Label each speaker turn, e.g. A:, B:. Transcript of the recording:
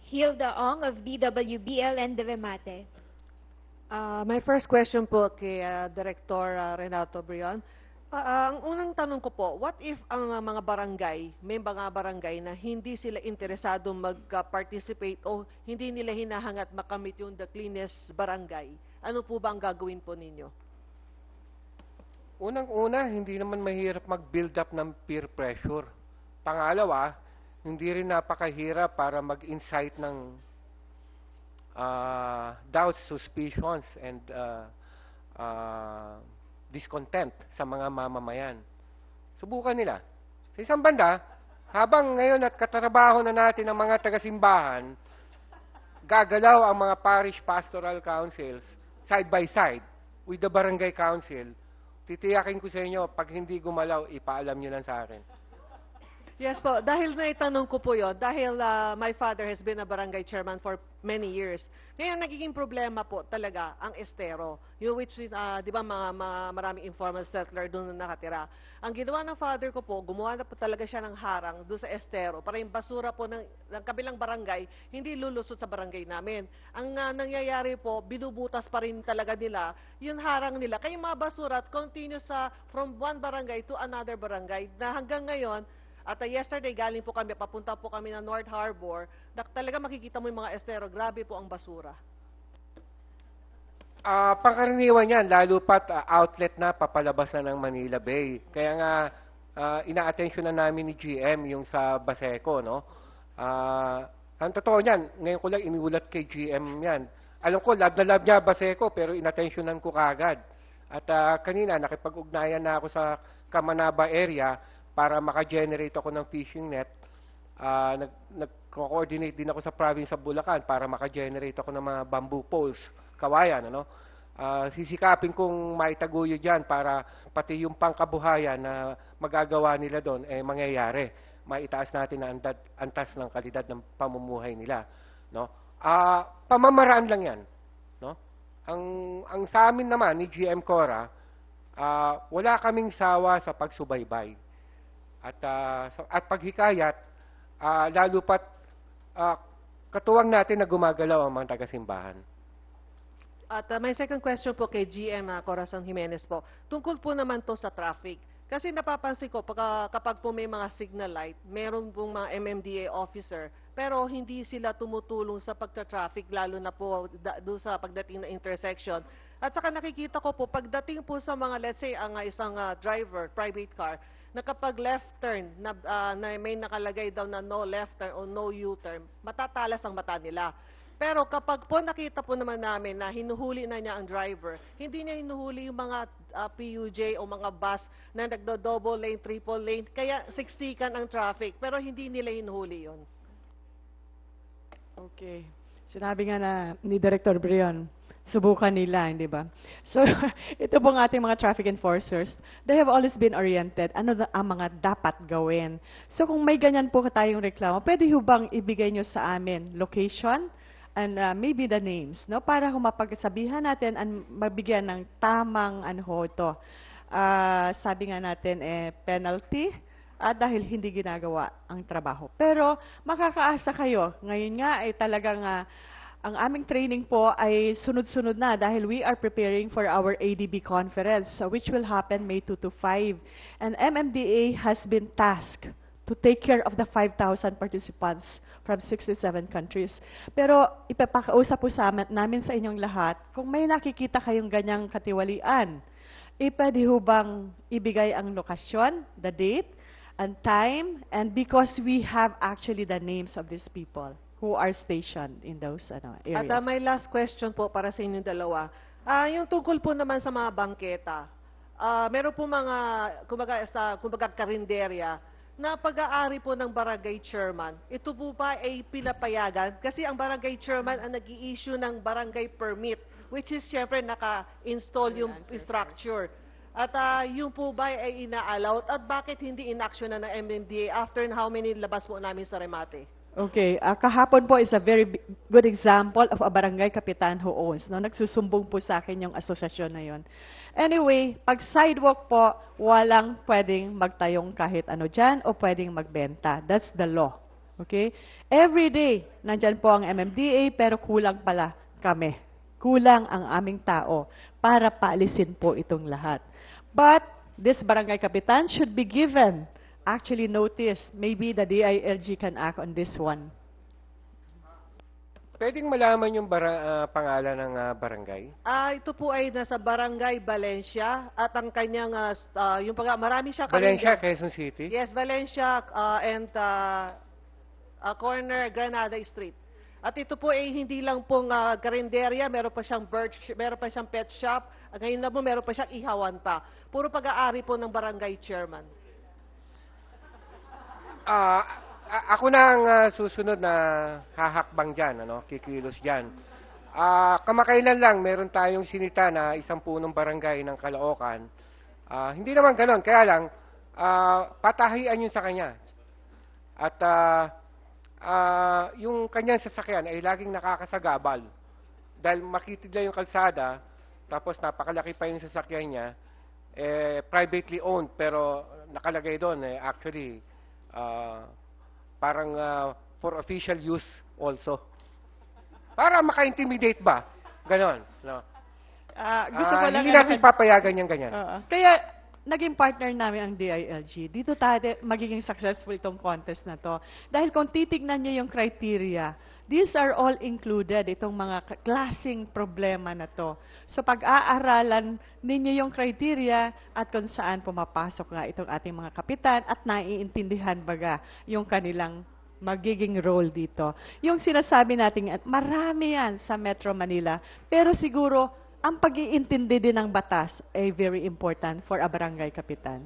A: Hilda Ong of BWBL and Devemate.
B: My first question po kay Director Renato Brion. Ang unang tanong ko po, what if ang mga barangay, may mga barangay na hindi sila interesado mag-participate o hindi nila hinahangat makamit yung the cleanest barangay? Ano po ba ang gagawin po ninyo?
C: Unang-una, hindi naman mahirap mag-build up ng peer pressure. Pangalawa, hindi rin napakahirap para mag-incite ng doubts, suspicions, and discontent sa mga mamamayan. Subukan nila. Sa isang banda, habang ngayon at katrabaho na natin ang mga taga-simbahan, gagalaw ang mga parish pastoral councils side by side with the barangay council. Titiyakin ko sa inyo, pag hindi gumalaw, ipaalam nyo lang sa akin.
B: Yes po, dahil naitanong ko po yun, dahil my father has been a barangay chairman for many years. Ngayon, nagiging problema po talaga ang estero. Yung which is, di ba, maraming informal settler doon na nakatira. Ang ginawa ng father ko po, gumawa na po talaga siya ng harang doon sa estero para yung basura po ng kabilang barangay, hindi lulusot sa barangay namin. Ang nangyayari po, binubutas pa rin talaga nila yung harang nila. Kaya yung mga basura continue from one barangay to another barangay na hanggang ngayon, at yesterday, galing po kami, papunta po kami ng North Harbor, talaga makikita mo yung mga estero, grabe po ang basura.
C: Pangkaraniwan yan, lalo pat outlet na papalabas na ng Manila Bay. Kaya nga, ina-attention na namin ni GM yung sa Baseco, no? Ang totoo niyan, ngayon ko lang iniulat kay GM yan. Alam ko, love na love niya Baseco, pero inattentionan ko kagad. At kanina, nakipag-ugnayan na ako sa Kamanaba area, para maka-generate ako ng fishing net. Nag-coordinate din ako sa province of Bulacan para maka-generate ako ng mga bamboo poles, kawayan. Ano? Sisikapin kong maitaguyo dyan para pati yung pangkabuhayan na magagawa nila doon, mangyayari. Maitaas natin na antas ng kalidad ng pamumuhay nila. No? Pamamaraan lang yan. No? Ang sa amin naman ni GM Cora, wala kaming sawa sa pagsubaybay. At paghikayat, lalo pat katuwang natin na gumagalaw ang mga taga-simbahan.
B: At my second question po kay GM Corazon Jimenez po, tungkol po naman to sa traffic. Kasi napapansin ko, kapag po may mga signal light, meron pong mga MMDA officer, pero hindi sila tumutulong sa pagta-traffic, lalo na po doon sa pagdating na intersection. At saka nakikita ko po, pagdating po sa mga, let's say, ang isang driver, private car, na kapag left turn, na may nakalagay daw na no left turn o no U-turn, matatalas ang mata nila. Pero kapag po nakita po naman namin na hinuhuli na niya ang driver, hindi niya hinuhuli yung mga PUJ o mga bus na nagdo-double lane, triple lane, kaya siksikan ang traffic, pero hindi nila hinuhuli yon.
D: Okay. Sinabi nga na ni Director Brion, subukan nila, hindi ba? So, ito pong ating mga traffic enforcers, they have always been oriented, ano ang mga dapat gawin. So, kung may ganyan po tayong reklamo, pwede ho bang ibigay nyo sa amin location and maybe the names, no? Para mapagsabihan natin and mabigyan ng tamang ito. Sabi nga natin, penalty, dahil hindi ginagawa ang trabaho. Pero, makakaasa kayo. Ngayon nga, talagang ang aming training po ay sunod-sunod na dahil we are preparing for our ADB conference, which will happen May 2 to 5. And MMDA has been tasked to take care of the 5,000 participants from 67 countries. Pero ipapakausap po namin sa inyong lahat, kung may nakikita kayong ganyang katiwalian, pwede ho bang ibigay ang lokasyon, the date, and time, and because we have actually the names of these people who are stationed in those areas.
B: At my last question po para sa inyong dalawa. Yung tungkol po naman sa mga bangketa, meron po mga, kumbaga karinderya, na pag-aari po ng barangay chairman, ito po ba ay pinapayagan? Kasi ang barangay chairman ang nag-i-issue ng barangay permit, which is syempre naka-install yung structure. At yung po ba ay ina-allowed? At bakit hindi in-action na ng MMDA after how many labas po namin sa remate?
D: Okay, kahapon po is a very good example of a barangay kapitan who owns. No? Nagsusumbong po sa akin yung asosasyon na yon. Anyway, pag sidewalk po, walang pwedeng magtayong kahit ano dyan o pwedeng magbenta. That's the law. Okay? Every day, nandyan po ang MMDA, pero kulang pala kami. Kulang ang aming tao para paalisin po itong lahat. But this barangay kapitan should be given actually notice. Maybe the DILG can act on this one.
C: Pwedeng malaman yung pangalan ng barangay?
B: Ito po ay nasa Barangay Valencia at ang kanyang, marami siya
C: Valencia,
B: karinderya.
C: Quezon City?
B: Yes, Valencia and corner Granada Street. At ito po ay hindi lang pong karinderya, meron pa siyang meron pa siyang pet shop, at ngayon na po meron pa siyang ihawan pa. Puro pag-aari po ng barangay chairman.
C: Ako na ang susunod na hahakbang dyan, kikilos dyan. Kamakailan lang, meron tayong sinita na isang punong barangay ng Caloocan. Hindi naman ganon, kaya lang, patahian yun sa kanya. At yung kanyang sasakyan ay laging nakakasagabal. Dahil makitid lang yung kalsada, tapos napakalaki pa yung sasakyan niya, privately owned, pero nakalagay doon, actually, parang for official use also. Para maka-intimidate ba? Ganon. No?
D: Gusto ko lang
C: Hindi natin papayagan yung ganyan.
D: Kaya, naging partner namin ang DILG. Dito tayo magiging successful itong contest na to. Dahil kung titignan niyo yung criteria, these are all included, itong mga klaseng problema na to. So pag-aaralan ninyo yung criteria at kung saan pumapasok nga itong ating mga kapitan at naiintindihan baga yung kanilang magiging role dito. Yung sinasabi natin, marami yan sa Metro Manila, pero siguro ang pag-iintindi din ng batas ay very important for a barangay kapitan.